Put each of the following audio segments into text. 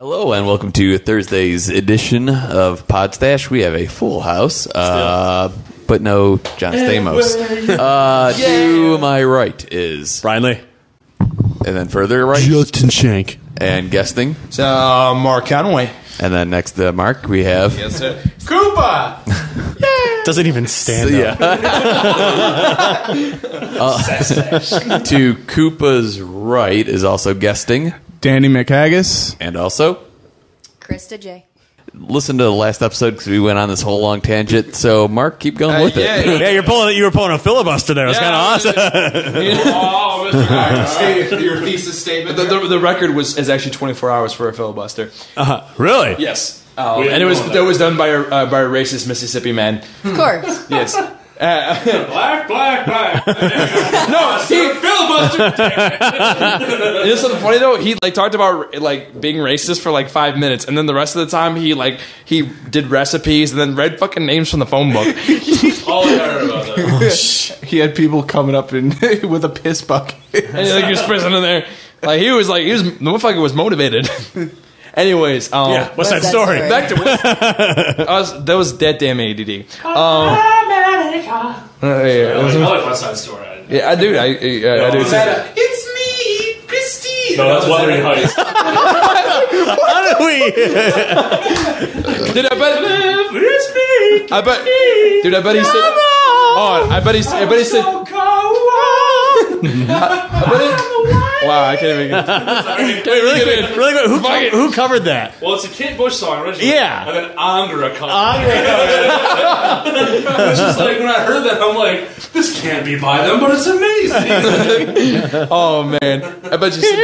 Hello and welcome to Thursday's edition of Podstache. We have a full house, but no John Stamos. To my right is Brian Lee. And then further right, Justin Shank. And guesting. It's Mark Conway. And then next to Mark, we have... Yes, sir. Koopa! Doesn't even stand up. To Koopa's right is also guesting. Danny McHaggis. And also... Christa J. Listen to the last episode because we went on this whole long tangent. So, Mark, keep going with it. Yeah, you were pulling a filibuster there. It was kind of awesome. Oh, Mr. Conway. Your thesis statement. The record is actually 24 hours for a filibuster. Really? Yes. And it was done by a racist Mississippi man. Of course. Yes. Black. No, filibuster. You know something funny though? He talked about being racist for 5 minutes, and then the rest of the time he did recipes and then read fucking names from the phone book. All I heard about that. He had people coming up with a piss bucket. And he was pressing in there. The motherfucker was motivated. Anyways, What's that story? back to that was that damn ADD. I like Westside Story. Yeah, I do. I do. It's me, Christine. No, that's Wuthering Heights. How do we? Dude, I bet he said. Oh, I bet he said. Wow, I can't even get Wait, really quick. Who covered that? Well, it's a Kate Bush song originally. Yeah. And then Angra covered it. It's just when I heard that, I'm like, this can't be by them, but it's amazing. Oh, man. I bet you said.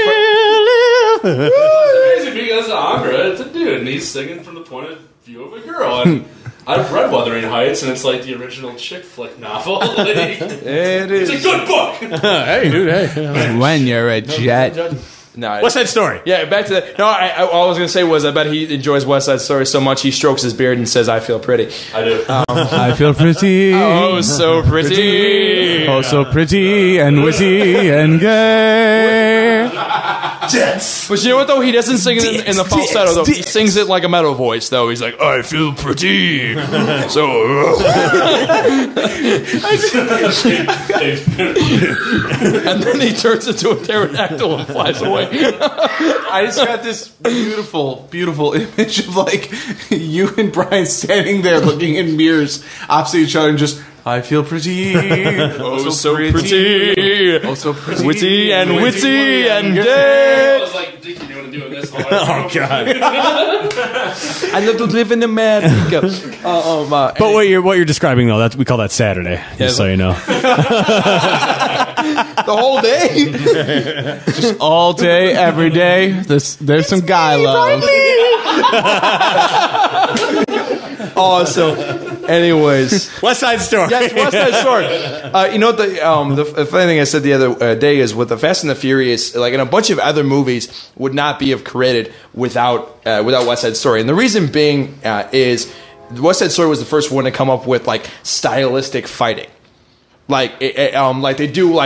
It's amazing because Angra, it's a dude, and he's singing from the point of view of a girl. And I've read Wuthering Heights, and it's like the original chick flick novel. It is. It's a good book. Hey, dude, hey. When you're a jet. No, What's that story? Yeah, back to that. No, all I was going to say was I bet he enjoys West Side Story so much he strokes his beard and says, I feel pretty. I do. I feel pretty. Oh, so pretty. Oh, so pretty and witty and gay. Jets. But you know what, though? He doesn't sing it in the falsetto, though. He sings it like a metal voice, though. He's like, I feel pretty. So... and then he turns into a pterodactyl and flies away. I just got this beautiful, beautiful image of you and Brian standing there looking in mirrors opposite each other and just, I feel pretty. Oh, so pretty. Oh, so pretty. Witty and witty and gay. I was like, Dick, you know what I'm doing this? Oh, God. I love to live in the America. But what you're describing, though, we call that Saturday, just so you know. The whole day? Just all day, every day. There's some guy love. Awesome. Anyways. West Side Story. Yes, West Side Story. You know what the funny thing I said the other day is with the Fast and the Furious, and a bunch of other movies would not be created without West Side Story. And the reason being is West Side Story was the first one to come up with stylistic fighting. Like they do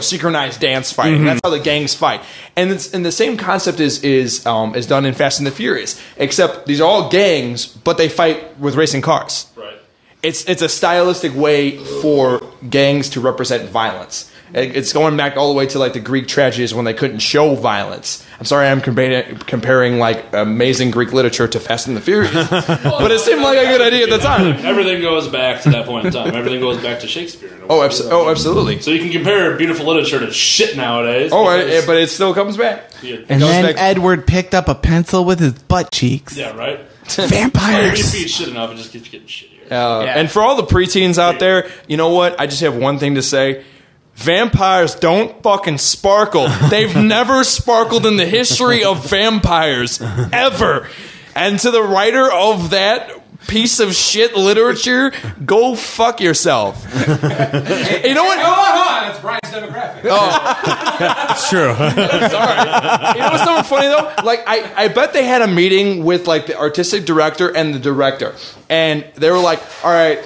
synchronized dance fighting. Mm-hmm. That's how the gangs fight, and the same concept is done in Fast and the Furious. Except these are all gangs, but they fight with racing cars. Right. It's a stylistic way for gangs to represent violence. It's going back all the way to the Greek tragedies when they couldn't show violence. I'm sorry, I'm comparing amazing Greek literature to Fast and the Furious, but it seemed like a good idea at the time. Everything goes back to that point in time. Everything goes back to Shakespeare. Absolutely. So you can compare beautiful literature to shit nowadays. But it still comes back. And then Edward picked up a pencil with his butt cheeks. Yeah, right. Vampires. If you feed shit enough, it just keeps getting shittier. And for all the preteens out there, you know what? I just have one thing to say. Vampires don't fucking sparkle. They've never sparkled in the history of vampires. Ever. And to the writer of that piece of shit literature, go fuck yourself. You know what? Hold on. That's Brian's demographic. It's true. Sorry. You know what's so funny, though? I bet they had a meeting with, the artistic director and the director. And they were like, all right,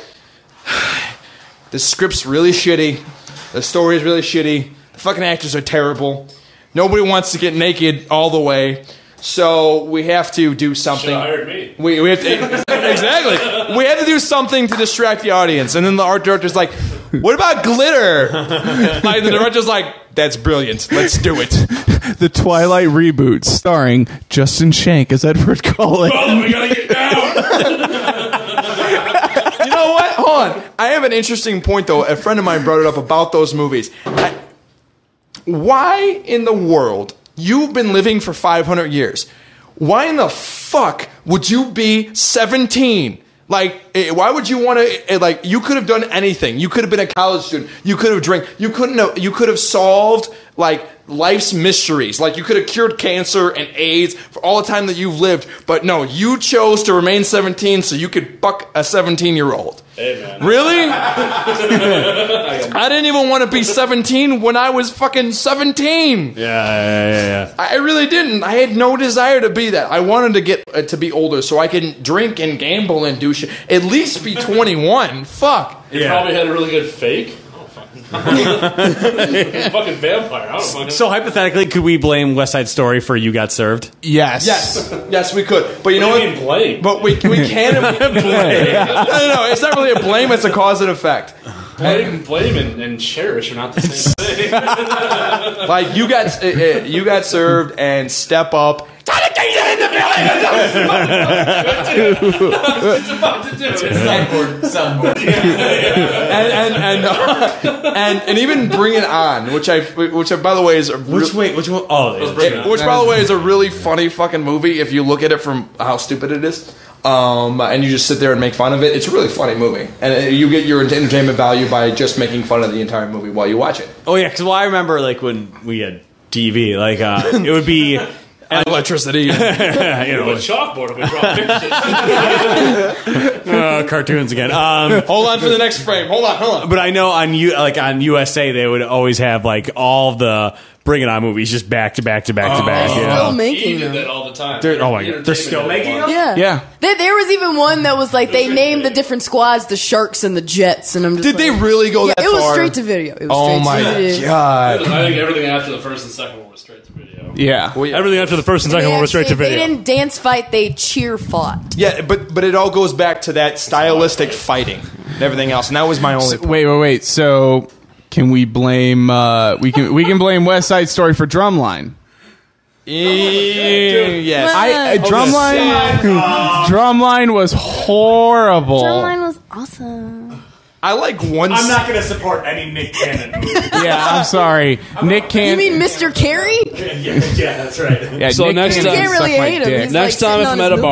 the script's really shitty. The story is really shitty. The fucking actors are terrible. Nobody wants to get naked all the way. So we have to do something. Should've hired me. We have to, exactly. We have to do something to distract the audience. And then the art director's like, what about glitter? Like, the director's like, that's brilliant. Let's do it. The Twilight reboot starring Justin Shank as Edward Cullen. Oh, we gotta get down. You know what? Hold on. I have an interesting point, though. A friend of mine brought it up about those movies. Why in the world, you've been living for 500 years, why in the fuck would you be 17? Like, why would you want to, like, you could have done anything. You could have been a college student. You could have drank. You could have solved, like, life's mysteries. Like, you could have cured cancer and AIDS for all the time that you've lived. But no, you chose to remain 17 so you could fuck a 17-year-old. Hey, man. Really? I didn't even want to be 17 when I was fucking 17. Yeah. I really didn't. I had no desire to be that. I wanted to get to be older so I can drink and gamble and do shit. At least be 21. Fuck. You probably had a really good fake. Fucking vampire. I don't fucking. So hypothetically, could we blame West Side Story for You Got Served? Yes, we could. But you know What what? do you mean blame? But we can blame. No, it's not really a blame. It's a cause and effect. Blame and cherish are not the same thing. Like you got served and Step Up. It's about to do it. Soundboard. And even Bring It On, which by the way is a Which one? Oh, which by the way is a really funny fucking movie if you look at it from how stupid it is. And you just sit there and make fun of it. It's a really funny movie, and you get your entertainment value by just making fun of the entire movie while you watch it. Oh yeah, because I remember like when we had TV, like it would be electricity. you A know, chalkboard if we brought pictures. cartoons again. Hold on for the next frame. Hold on. But I know on USA they would always have like all the Bring It On movies just back to back. Still Yeah. making He did them. that all the time. Oh my God. They're still making them? Yeah. There was even one that was like they named the different squads the Sharks and the Jets, and I'm just Did they really go that it was far? straight to video. It was Oh straight my to video. god. I think everything after the first and second one was straight to video. Yeah. Everything after the first and second one was straight to They video. didn't dance fight; they cheer fought. Yeah, but it all goes back to that stylistic fighting and everything else, and that was my only. Wait. So can we blame? We can blame West Side Story for Drumline. Yes. Drumline was horrible. Drumline was awesome. I like one. I'm not going to support any Nick Cannon movie. Yeah, I'm sorry. Nick Cannon. You mean Mr. Carey? yeah, that's right. Yeah, So Nick next Cannon time- You can't really sucked my hate him. dick. He's Next like time, if sitting I'm on at a his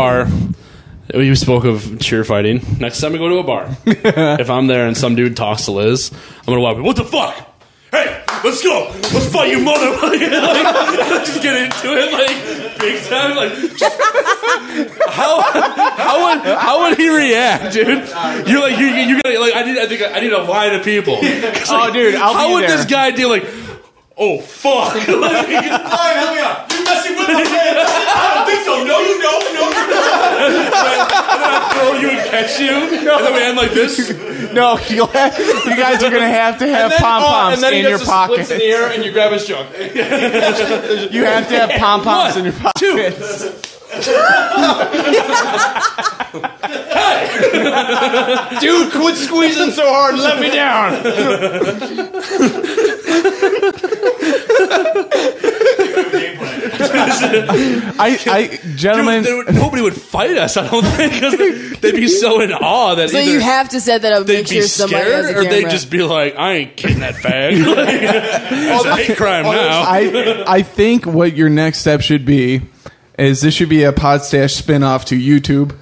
bar, you spoke of cheer fighting. Next time I go to a bar, if I'm there and some dude talks to Liz, I'm gonna walk. What the fuck? Hey, let's go. Let's fight, you mother. Like, just get into it, like big time. Like, just, how would he react, dude? You're like you gotta like. I need a line of people. Oh, dude, I'll how be would there. this guy deal? Like, oh fuck. Like, Help me out. You're messing with my man. I don't think so. No, you don't. No, you're not. and then I throw you and catch you, and then we end like this. No, you guys are gonna have to have pom poms in your pocket. in the air and you grab his junk. You have to have pom poms in your pockets. Dude, quit squeezing so hard and let me down. Gentlemen, Nobody would fight us, I don't think, because they'd be so in awe that So either you have to set that up. they'd Make be sure somebody has scared a or they'd camera. just be like, I ain't getting that fag. Like, it's a hate crime now. I think what your next step should be is this should be a Podstache spinoff to YouTube.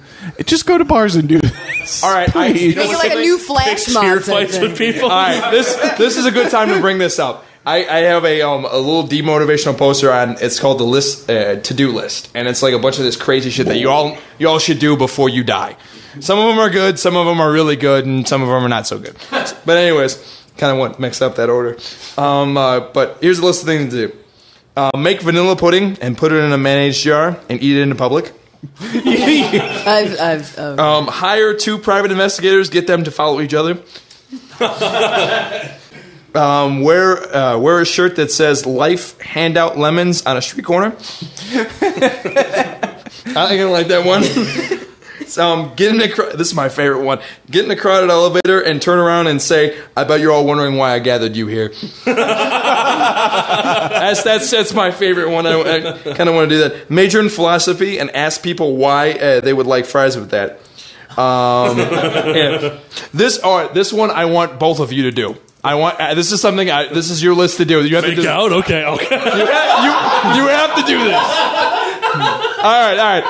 Just go to bars and do this. All right, Make it like a new flash Cheer mob. type fights thing. with people. All right, this is a good time to bring this up. I have a little demotivational poster on. It's called the list to-do list, and it's like a bunch of this crazy shit that you all should do before you die. Some of them are good, some of them are really good, and some of them are not so good. But anyways, kind of went mixed up that order. But here's a list of things to do: make vanilla pudding and put it in a mayonnaise jar and eat it in public. I've Hire 2 private investigators, get them to follow each other. Wear a shirt that says "Life hand out lemons" on a street corner. I think I like that one. So this is my favorite one. Get in a crowded elevator and turn around and say, "I bet you're all wondering why I gathered you here." That's my favorite one. I kind of want to do that. Major in philosophy and ask people why they would like fries with that. Yeah. This one I want both of you to do. This is something. This is your list to do. You have to do. Okay. You have to do this. All right.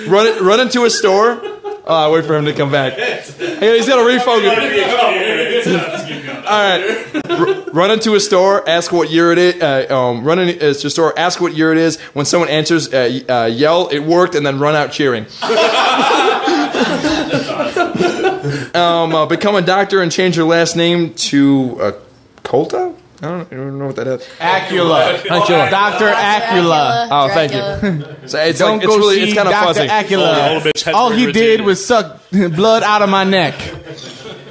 Run into a store. Wait for him to come back. He's got to refocus. All right. Run into a store. Ask what year it is. Run into a store. Ask what year it is. When someone answers, yell, "It worked," and then run out cheering. Become a doctor and change your last name to Colta? I don't know what that is. Acula. Dr. Acula. Oh, thank you. So it's Don't like, go it's see kind of Dr. fuzzy. Acula. All he did was suck blood out of my neck.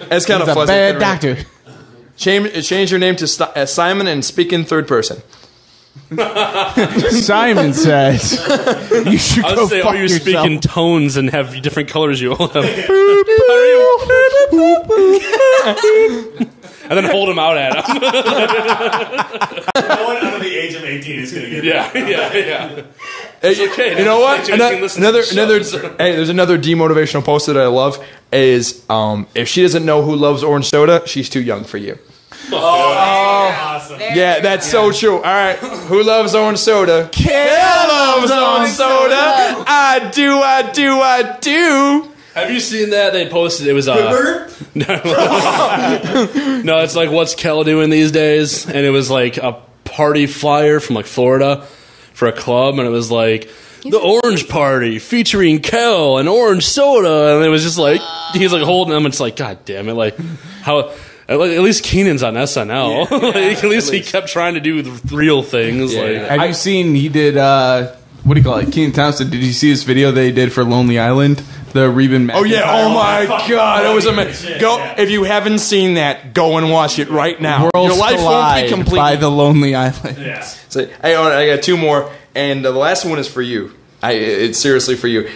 It's kind of He's a fuzzy. bad doctor. Change your name to Simon and speak in third person. Simon says you should I go would say, fuck you yourself. speak in tones and have different colors you all have. And then hold him out at him. No one under the age of 18 is going to get Yeah. It's okay. You know what? You can listen to the show. There's another demotivational post that I love. Is if she doesn't know who loves orange soda, she's too young for you. awesome. Yeah, that's so true. All right, who loves orange soda? Kale loves orange soda. I do. Have you seen that? They posted it was no, it's like what's Kel doing these days, and it was like a party flyer from like Florida for a club, and it was like the Orange Party featuring Kel and orange soda, and it was just like he's like holding them. And it's like, God damn it, like how. At least Keenan's on SNL. Yeah, at least he kept trying to do real things. Like, Have you seen he did what do you call it? Keenan Thompson. Did you see his video they did for Lonely Island? The Reuben McIntyre. Oh yeah! Oh my God! It was amazing. If you haven't seen that, go and watch it right now. Worlds Your life won't be collide complete by the Lonely Island. Yeah. So, hey, I got two more, and the last one is for you. It's seriously for you.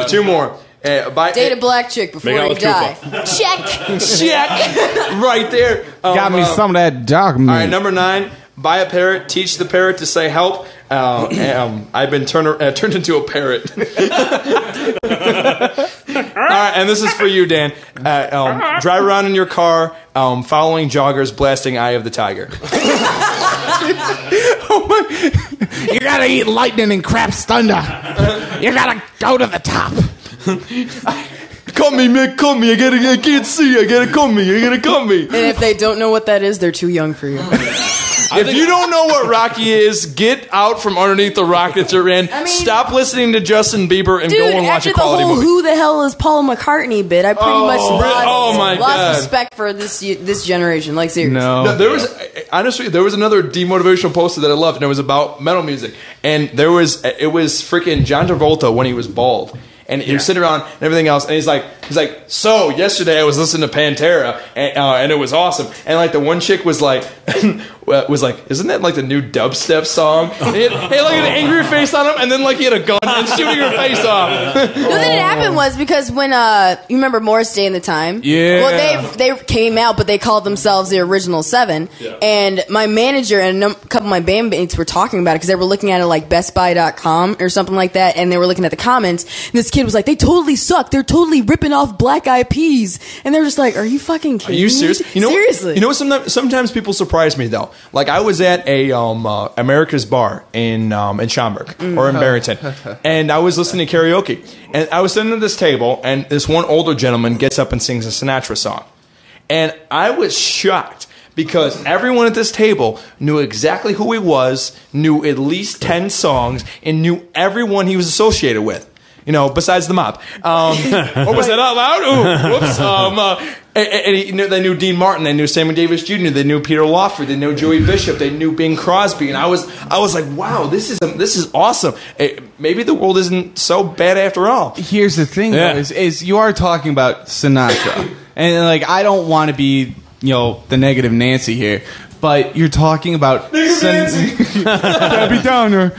Two more. Date a black chick before Make out you with die. Koopa. Check. Right there. Got me some of that dog meat. All right, number 9. Buy a parrot. Teach the parrot to say help. I've been turned into a parrot. All right, and this is for you, Dan. Drive around in your car, following joggers, blasting "Eye of the Tiger." You gotta eat lightning and crap's thunder. You gotta go to the top. Come me, man, come me. I can't see. I gotta come me. And if they don't know what that is, they're too young for you. If you don't know what Rocky is, get out from underneath the rock that you're in. I mean, stop listening to Justin Bieber and Dude, go and watch after a the quality whole movie. "Who the hell is Paul McCartney" bit, I pretty much my God. lost respect for this generation. Like, seriously. No, there was another demotivational poster that I loved, and it was about metal music. And it was freaking John Travolta when he was bald. And he was sitting around and everything else, and he's like, so yesterday I was listening to Pantera, and it was awesome. And like the one chick was like, isn't that like the new dubstep song? And he had like an angry face on him, and then like he had a gun and shooting her face off. No, then it happened was because when you remember Morris Day and the Time? Yeah. Well, they came out, but they called themselves the Original Seven. Yeah. And my manager and a couple of my bandmates were talking about it because they were looking at it like BestBuy.com or something like that, and they were looking at the comments. And this kid was like, "They totally suck. They're totally ripping off Black Eyed Peas." And they're just like, "Are you fucking kidding Are you serious? me?" You know, Seriously. You know, sometimes people surprise me though. Like I was at a America's Bar in Schaumburg or in Barrington, and I was listening to karaoke, and I was sitting at this table, and this one older gentleman gets up and sings a Sinatra song, and I was shocked because everyone at this table knew exactly who he was, knew at least 10 songs, and knew everyone he was associated with. You know, besides the mob. What was that out loud? Ooh, whoops. They knew Dean Martin. They knew Sammy Davis Jr. They knew Peter Lawford. They knew Joey Bishop. They knew Bing Crosby. And I was like, wow, this is awesome. Maybe the world isn't so bad after all. Here's the thing, though, is you are talking about Sinatra. And like, I don't want to be, the negative Nancy here, but you're talking about Debbie Downer.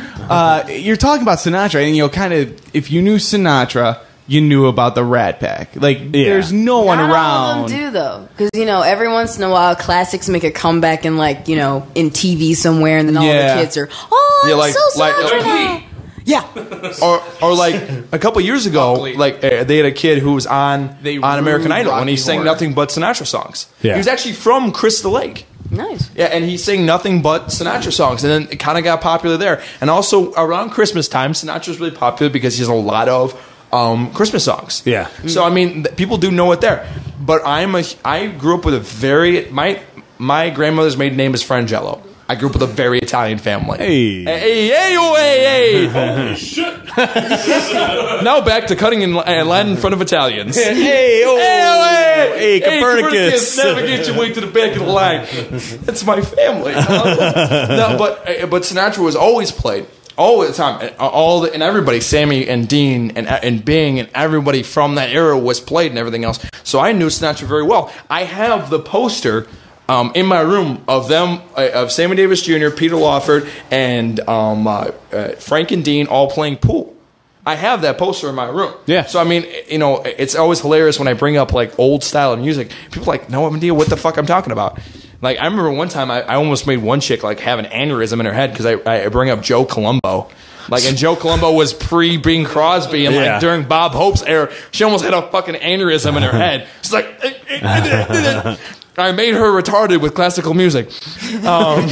You're talking about Sinatra, and kind of, if you knew Sinatra, you knew about the Rat Pack. Like, there's no one Not around. all of them do, though. Because, every once in a while, classics make a comeback in, like, in TV somewhere, and then all the kids are, Sinatra now. Yeah. Or like a couple years ago, like they had a kid who was on American Idol, and he sang nothing but Sinatra songs. Yeah. He was actually from Christa Lake. Nice. Yeah, and he sang nothing but Sinatra songs, and then it kind of got popular there. And also around Christmas time, Sinatra's really popular because he has a lot of Christmas songs. Yeah. So I mean, people do know it there. But I grew up with a very my grandmother's maiden name is Frangelo. I grew up with a very Italian family. Hey. Holy shit. Now back to cutting in Latin in front of Italians. Hey, Copernicus. Navigate your way to the back of the line. That's my family. No, but Sinatra was always played. All the time, and everybody, Sammy and Dean and Bing and everybody from that era was played and everything else. So I knew Sinatra very well. I have the poster in my room of them, of Sammy Davis Jr., Peter Lawford, and Frank and Dean all playing pool. I have that poster in my room. Yeah. So I mean, it's always hilarious when I bring up like old style of music. People are like, no idea what the fuck I'm talking about. Like, I remember one time I almost made one chick like have an aneurysm in her head because I bring up Joe Colombo. Like, and Joe Colombo was pre-Bing Crosby, and like during Bob Hope's era, she almost had a fucking aneurysm in her head. She's like, I made her retarded with classical music. I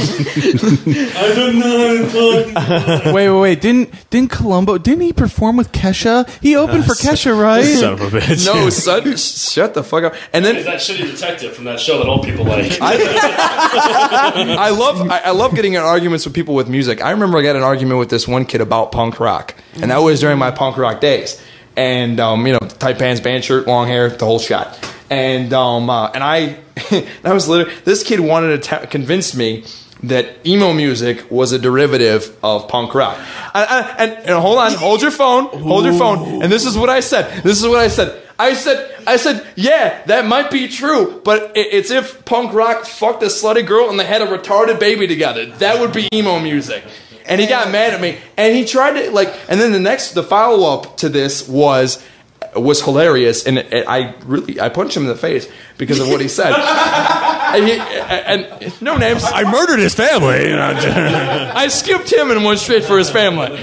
don't know. Wait. Didn't Columbo? Didn't he perform with Kesha? He opened for Kesha, right? Son of a bitch. No, son, shut the fuck up. And then He's that shitty detective from that show that old people like. I love getting in arguments with people with music. I remember I got an argument with this one kid about punk rock, and that was during my punk rock days. And tight pants, band shirt, long hair, the whole shot. And I that was literally, this kid wanted to convince me that emo music was a derivative of punk rock. And hold on, hold your phone. And this is what I said. I said, yeah, that might be true, but it's if punk rock fucked a slutty girl and they had a retarded baby together. That would be emo music. And he got mad at me, and he tried to and then the follow up to this was hilarious, and I punched him in the face because of what he said. and no names. I murdered his family. I skipped him and went straight for his family.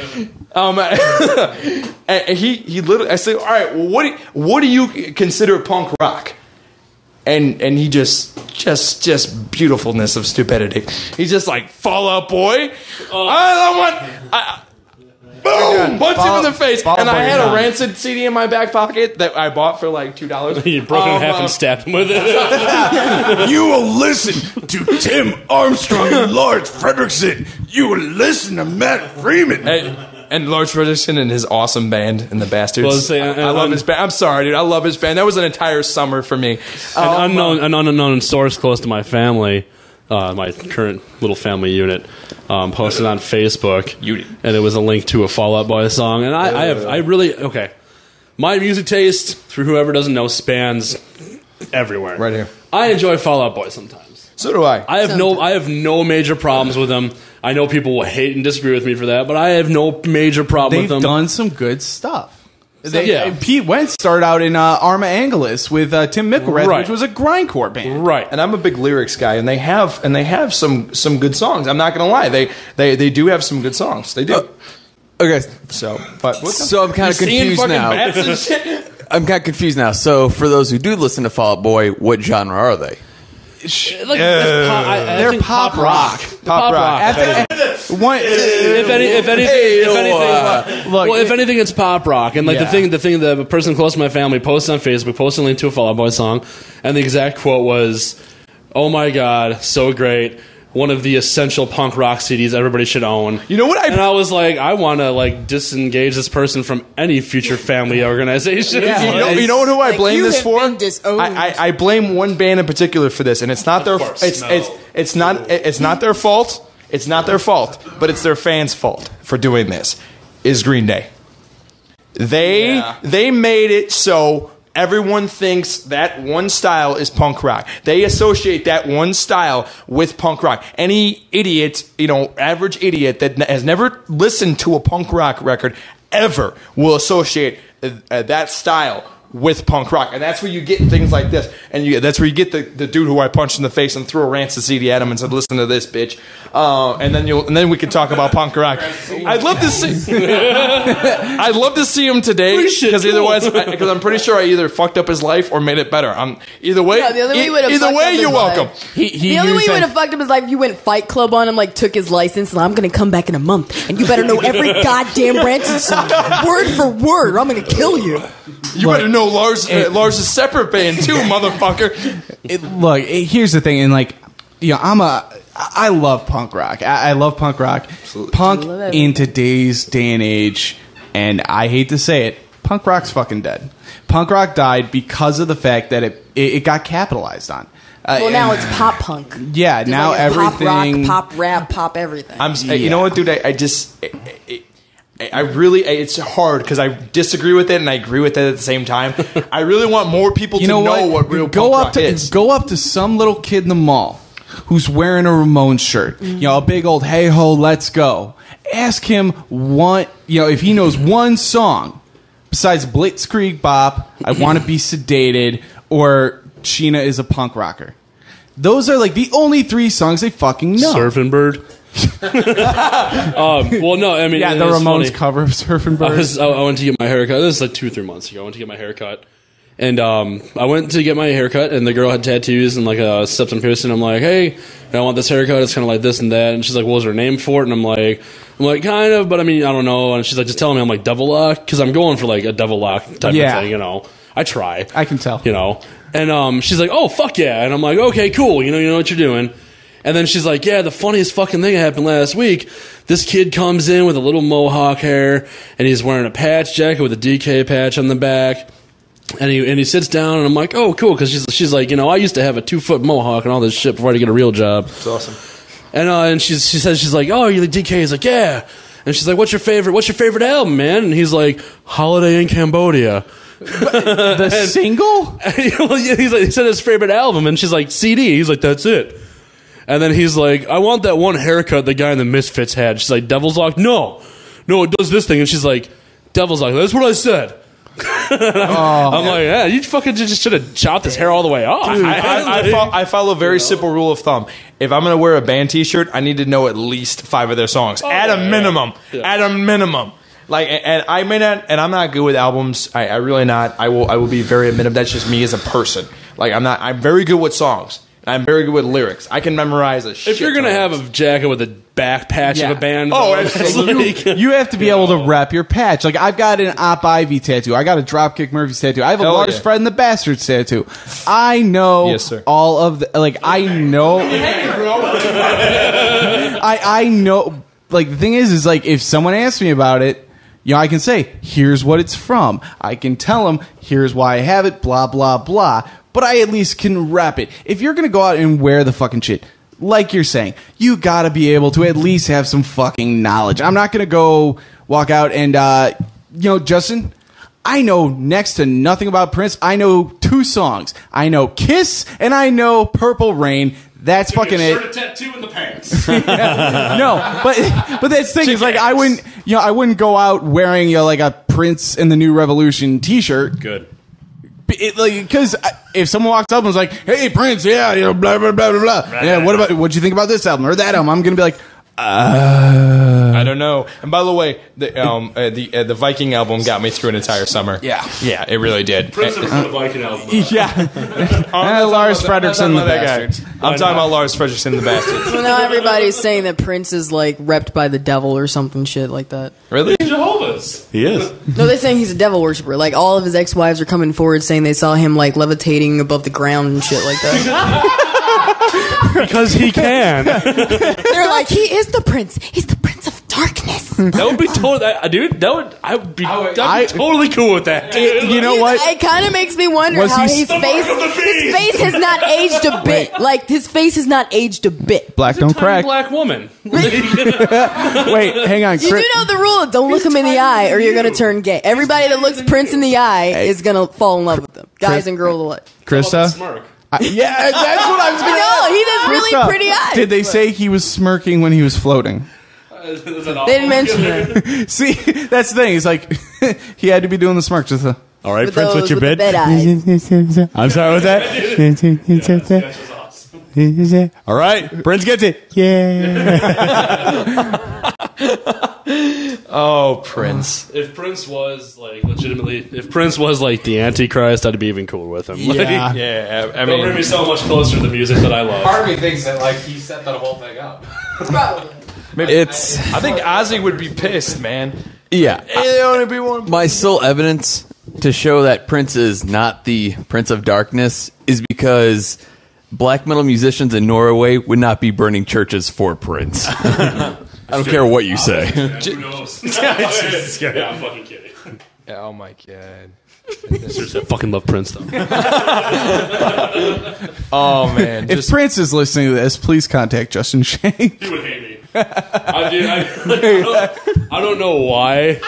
And he literally, I said, all right, well, what do you consider punk rock? And he just beautifulness of stupidity. He's just like, Fall Out Boy. Boom! Punched him in the face, and I had a Rancid CD in my back pocket that I bought for like $2. You broke it in half and stabbed him with it. You will listen to Tim Armstrong and Lawrence Fredrickson. You will listen to Matt Freeman. And Lawrence Fredrickson and his awesome band and the Bastards. Well, I love his band. I'm sorry, dude. I love his band. That was an entire summer for me. An unknown source close to my family, my current little family unit, posted on Facebook, and it was a link to a Fall Out Boy song. And my music taste, for whoever doesn't know, spans everywhere. Right here. I enjoy Fall Out Boy sometimes. So do I. I have no major problems with them. I know people will hate and disagree with me for that, but I have no major problem with them. They've done some good stuff. Yeah. Pete Wentz started out in Arma Angelus with Tim McElrath, which was a grindcore band. Right. And I'm a big lyrics guy, and they have some good songs. I'm not going to lie. They do have some good songs. They do. Okay. So I'm kind of confused now. I'm kind of confused now. So for those who do listen to Fall Out Boy, what genre are they? They're pop rock. Pop rock. If anything, it's pop rock. And the person close to my family posted on Facebook, posted a link to a Fall Out Boy song, and the exact quote was, "Oh my God, so great. One of the essential punk rock CDs everybody should own." You know what? And I was like, I want to disengage this person from any future family organization. Yeah. You know who I blame this for? I I blame one band in particular for this, and it's not their it's not their fault. It's not their fault, but it's their fans' fault for doing this. Is Green Day? They made it so everyone thinks that one style is punk rock. They associate that one style with punk rock. Any idiot, average idiot that has never listened to a punk rock record ever will associate that style with punk rock, and that's where you get things like this, and that's where you get the dude who I punched in the face and threw a Rancid CD at him and said, "Listen to this, bitch," and then we can talk about punk rock. I'd love to see him today because because I'm pretty sure I either fucked up his life or made it better. Either way, No, the other way you would've either fucked way, up his you're life. welcome. The only way you would have fucked up his life, you went Fight Club on him, like took his license, and I'm going to come back in a month, and you better know every goddamn Rancid song, word for word, or I'm going to kill you. You better know Lars' separate band too, motherfucker. Look, here's the thing, and I love punk rock. I love punk rock. Absolutely. Punk in today's day and age, and I hate to say it, punk rock's fucking dead. Punk rock died because of the fact that it got capitalized on. Well, now it's pop punk. Yeah, There's now everything. Pop rock, pop rap, pop everything. You know what, dude? I really, it's hard because I disagree with it and I agree with it at the same time. I really want more people to know what real punk rock is. Go up to some little kid in the mall who's wearing a Ramones shirt, a big old "Hey Ho, Let's Go." Ask him if he knows one song besides Blitzkrieg Bop, "I Want to Be Sedated," or "Sheena is a Punk Rocker." Those are like the only 3 songs they fucking know. Surfing Bird. Well, no, I mean, Yeah, the Ramones cover of Surfing Bird. I went to get my haircut. This is like 2 or 3 months ago. I went to get my haircut. And I went to get my haircut, and the girl had tattoos and like a septum piercing. I'm like, hey, I want this haircut. It's kind of like this and that. And she's like, well, is there a name for it? And I'm like, kind of, but I mean, I don't know. And she's like, just telling me. I'm like, devil lock? Because I'm going for like a devil lock type of thing, I try. I can tell. And she's like, oh, fuck yeah. And I'm like, okay, cool. You know what you're doing. And then she's like, yeah, the funniest fucking thing that happened last week. This kid comes in with a little mohawk hair, and he's wearing a patch jacket with a DK patch on the back. And he sits down, and I'm like, oh, cool, because she's like, I used to have a 2-foot mohawk and all this shit before I get a real job. It's awesome. And she says, she's like, oh, you're the DK. He's like, yeah. And she's like, what's your favorite album, man? And he's like, Holiday in Cambodia. The single? Well, yeah, he said his favorite album, and she's like, CD. He's like, that's it. And then he's like, I want that one haircut the guy in the Misfits had. She's like, Devil's Lock? No, it does this thing. And she's like, Devil's Lock. That's what I said. I'm like, yeah, you fucking just should have chopped his hair all the way off. I follow a very simple rule of thumb. If I'm going to wear a band T-shirt, I need to know at least 5 of their songs. At a minimum. Yeah. At a minimum. And I may not, and I'm not good with albums. I really not. I will be very admitted. That's just me as a person. I'm very good with songs. I'm very good with lyrics. I can memorize a shit. If you're going to have a jacket with a back patch of a band, you have to be able to rep your patch. Like, I've got an Op Ivy tattoo. I got a Dropkick Murphys tattoo. I have a Lars Fred and the Bastards tattoo. I know all of the... I know... I know... the thing is if someone asks me about it, I can say, here's what it's from. I can tell them, here's why I have it, blah, blah, blah. But I at least can rap it. If you're going to go out and wear the fucking shit, like you're saying, you got to be able to at least have some fucking knowledge. I'm not going to go walk out and, Justin, I know next to nothing about Prince. I know 2 songs. I know Kiss and I know Purple Rain. That's fucking it. A tattoo in the pants. No, but that's the thing is I wouldn't go out wearing like a Prince and the New Revolution T-shirt. Good. Because if someone walks up and was like, "Hey, Prince, yeah, blah blah blah blah blah," yeah, what'd you think about this album or that album? I'm gonna be like, I don't know. And by the way, the Viking album got me through an entire summer. Yeah, it really did. Prince is the Viking album. Yeah, Lars Fredriksson the Bastards. I'm talking about Lars Fredriksson the Bastards. Well, now everybody's saying that Prince is repped by the devil or something shit like that. Really? Jehovah's. He is. No, they're saying he's a devil worshiper. All of his ex-wives are coming forward saying they saw him levitating above the ground and shit like that. Because he can. They're like, he is the prince. He's the prince of darkness. That would be totally, dude. I'd be totally cool with that. You know what? It kind of makes me wonder Was how he- his face has not aged a bit. Like his face has not aged a bit. Black He's a don't tiny crack. black woman. Wait, hang on. You do know the rule: don't look him in the eye, or you're gonna turn gay. Everybody that looks Prince in the eye is gonna fall in love with him. Guys and girls alike. Krista? Smirk. Yeah, that's what I was going to No, he has really Krista, pretty eyes. Did they say he was smirking when he was floating? They didn't mention that. See, that's the thing. He's like, he had to be doing the smirk. Just All right, With Prince, those what's your with the bid? bed eyes. I'm sorry, what's that? All right, Prince gets it. Oh, Prince. If Prince was like legitimately, if Prince was like the Antichrist, I'd be even cooler with him. Yeah. Yeah, I Don't bring me mean, so much closer to the music that I love. Part of me thinks that like he set that whole thing up. Probably. It's I think Ozzy would be pissed, man. yeah. They only be one. My sole evidence to show that Prince is not the Prince of Darkness is because black metal musicians in Norway would not be burning churches for Prince. I don't care what you say. Who knows? Yeah, I'm fucking kidding. Yeah, oh my god. I fucking love Prince though. Oh man. If Prince is listening to this, please contact Justin Shank. He would hate me. I don't know why.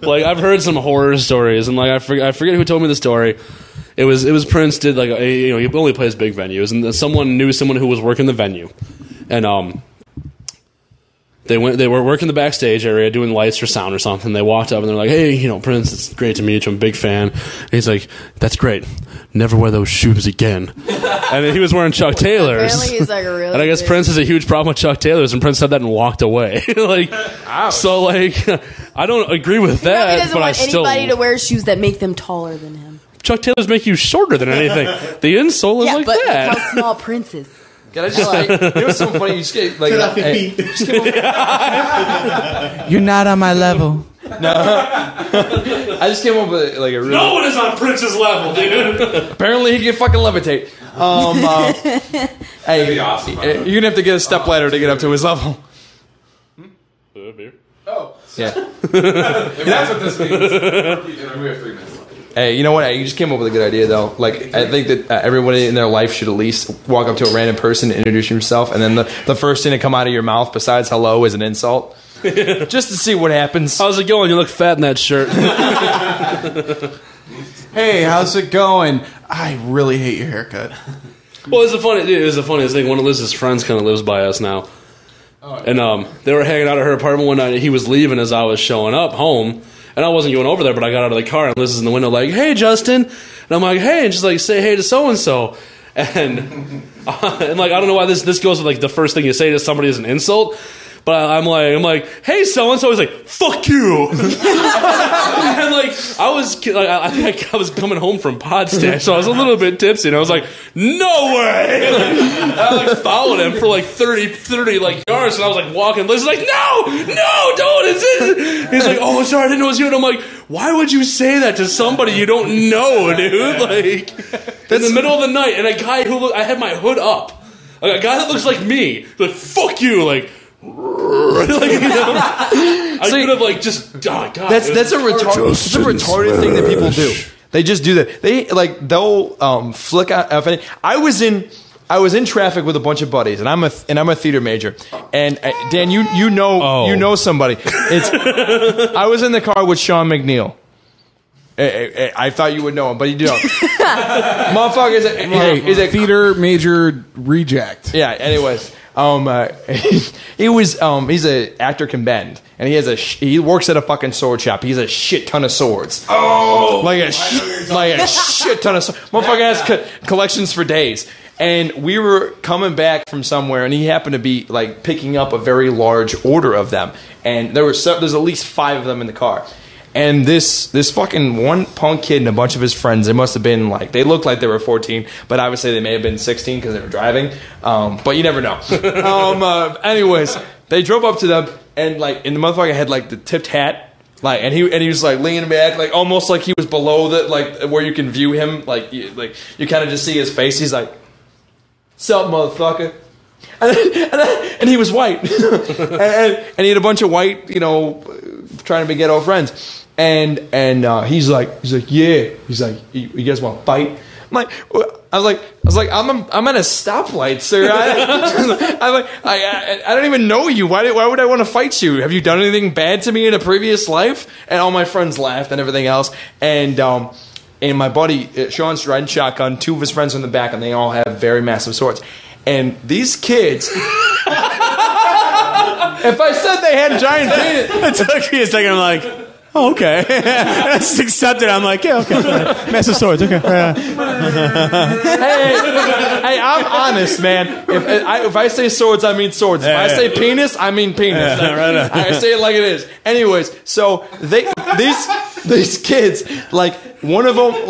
Like I've heard some horror stories, and like I forget who told me the story. It was Prince did like he only plays big venues, and someone knew someone who was working the venue, and They were working the backstage area doing lights or sound or something. They walked up and they're like, "Hey, Prince, it's great to meet you. I'm a big fan." And he's like, "That's great. Never wear those shoes again." And then he was wearing Chuck Taylors. Apparently he's like a really And I guess big- Prince has a huge problem with Chuck Taylors, and Prince said that and walked away. So I don't agree with He probably that, doesn't but I want still. anybody to wear shoes that make them taller than him. Chuck Taylors make you shorter than anything. The insole is Yeah, like but that. look how small Prince is. Can I just like, it was so funny. You just get like, You're not on my level. I just came up with like a really. No one is on Prince's level, dude. Apparently, he can fucking levitate. Hey, you're gonna have to get a step ladder to get up to his level. Yeah. That's what this means. We have 3 minutes left. Hey, you know what? You just came up with a good idea, though. Like, I think that everybody in their life should at least walk up to a random person, introduce yourself, and then the first thing to come out of your mouth besides hello is an insult. Just to see what happens. How's it going? You look fat in that shirt. Hey, how's it going? I really hate your haircut. Well, it's the funniest thing. One of Liz's friends kind of lives by us now. And they were hanging out at her apartment one night, and he was leaving as I was showing up home. And I wasn't going over there, but I got out of the car, and Liz is in the window like, "Hey, Justin." And I'm like, "Hey." And she's like, "Say hey to so-and-so." And like, I don't know why this goes with like the first thing you say to somebody is an insult. But I'm like, "Hey, so-and-so." He's like, "Fuck you." And like, I think I was coming home from Podstache, so I was a little bit tipsy, and I was like, "No way!" I like followed him for like 30 like yards, and I was like walking. Liz's like, "No, don't." He's like, "Oh, sorry, I didn't know it was you." And I'm like, "Why would you say that to somebody you don't know, dude?" Like, in the middle of the night, and a guy who I had my hood up, like a guy that looks like me, like, "Fuck you," like. Like, I could have like just God. That's a retarded thing that people do. They just do that. They'll flick out. I was in traffic with a bunch of buddies, and I'm a theater major. And Dan, you know somebody. I was in the car with Sean McNeil. I thought you would know him, but you don't. Motherfucker is a theater major reject. Yeah. Anyways. He's an actor can bend, and he works at a fucking sword shop. He has a shit ton of swords. Oh, like a shit ton of swords. Motherfucker has collections for days. And we were coming back from somewhere, and he happened to be like picking up a very large order of them. And there's at least 5 of them in the car. And this fucking one punk kid and a bunch of his friends, they must have been like, they looked like they were 14, but obviously they may have been 16 because they were driving. But you never know. Anyways, they drove up to them, and the motherfucker had like the tipped hat, like, and he was like leaning back, like almost like he was below where you can view him, like you kind of just see his face. He's like, "Sup, motherfucker?" And he was white. and he had a bunch of white, trying to be ghetto friends. And he's like, yeah. He's like, you guys want to fight? I was like, I'm at a stoplight, sir. I don't even know you. Why would I want to fight you? Have you done anything bad to me in a previous life? And all my friends laughed and everything else. And my buddy Sean's riding shotgun. 2 of his friends are in the back, and they all have very massive swords. And these kids. If I said they had giant penis, It took me a second. I'm like, oh, okay. I just accepted. I'm like, yeah, okay. Massive swords. Okay. Hey, I'm honest, man. If I say swords, I mean swords. If I say penis, I mean penis. I say it like it is. Anyways, so these kids, one of them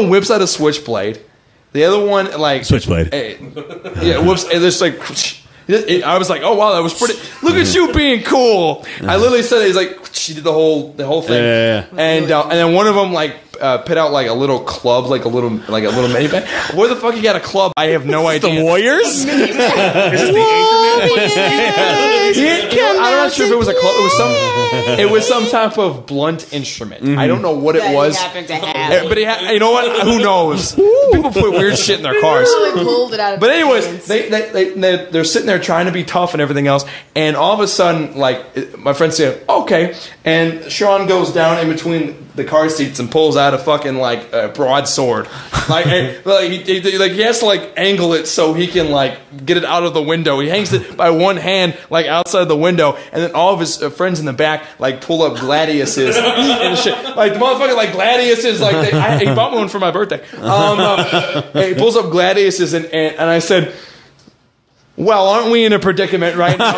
whips out a switchblade. The other one, Switchblade. Whoops. And there's I was like, oh wow, that was pretty. Look at you being cool. I literally said it. He's like, she did the whole thing. Yeah. And then one of them put out a little club, like a little mini bag. Where the fuck you got a club? I have no idea. The Warriors? Is this the I'm not sure if it was a club. It was some type of blunt instrument. Mm-hmm. I don't know what it was. Happened to have. But you know what? Who knows? People put weird shit in their cars. They pulled it out of But their anyways, pants. they're sitting there trying to be tough and everything else, and all of a sudden, my friend said, "Okay," and Sean goes down in between the car seats and pulls out a fucking a broadsword. He has to angle it so he can get it out of the window. He hangs it by one hand outside the window, and then all of his friends in the back pull up gladiuses and shit. The motherfucker gladiuses. He bought me one for my birthday. He pulls up gladiuses and I said, well, aren't we in a predicament right now?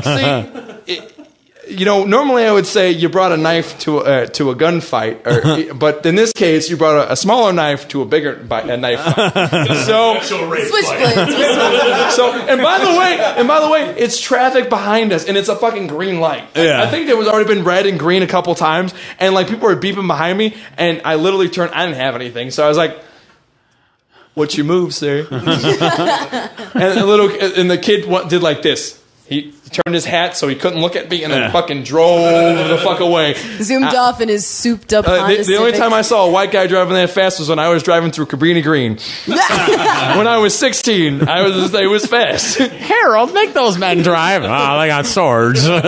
See, normally I would say you brought a knife to a gunfight, but in this case you brought a smaller knife to a bigger knife fight. So Switchblades. and by the way, it's traffic behind us, and it's a fucking green light. Yeah. I think it was already been red and green a couple times, and people were beeping behind me, and I literally turned. I didn't have anything, so I was like, "What's your move, sir?" and the kid did like this. He turned his hat so he couldn't look at me, and then fucking drove the fuck away. Zoomed off in his souped up Honda the only Civic. time I saw a white guy driving that fast was when I was driving through Cabrini Green. When I was 16, it was fast. Harold, make those men drive. Oh, they got swords. One of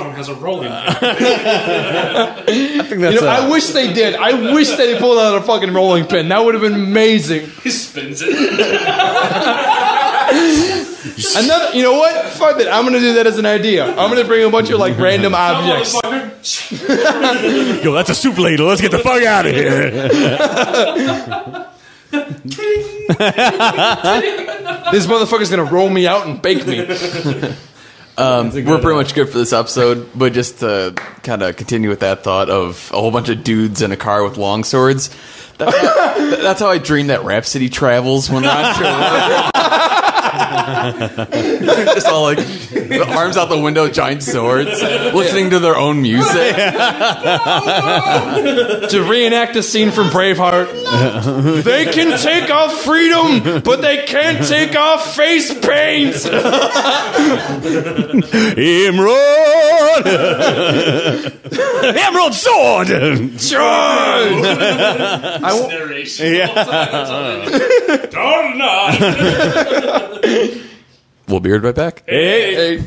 them has a rolling pin. I think that's I wish they did. I wish they pulled out a fucking rolling pin. That would have been amazing. He spins it. Another, you know what? Fuck it. I'm gonna do that as an idea. I'm gonna bring a bunch of random objects. Yo, that's a soup ladle. Let's get the fuck out of here. This motherfucker's gonna roll me out and bake me. We're pretty much good for this episode, but just to kind of continue with that thought of a whole bunch of dudes in a car with long swords. That's how I dream that Rhapsody travels when they're on tour. Just all the arms out the window, giant swords, listening to their own music. To reenact a scene from Braveheart. They can take off freedom, but they can't take off face paint. Emerald! Emerald sword! Charge! Narration. Don't nod. We'll be right back. Hey. Hey.